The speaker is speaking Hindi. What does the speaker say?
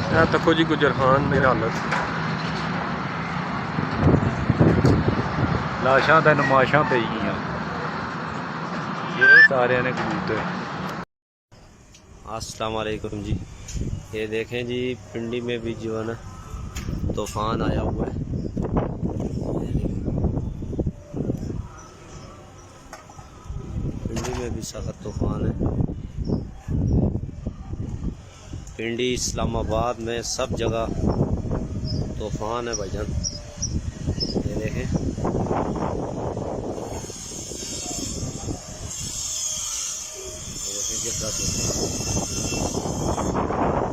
तको जी गुजर खान की हालत, लाशां ते नमाशां पई गई, ये सारे ने कबूतर। अस्सलाम वालेकुम जी। ये देखें जी, पिंडी में भी जो है ना तूफान आया हुआ है। पिंडी में भी सख्त तूफान है। पिंडी, इस्लामाबाद में सब जगह तूफान है भाईजान। ये देखें, कितना तूफान है।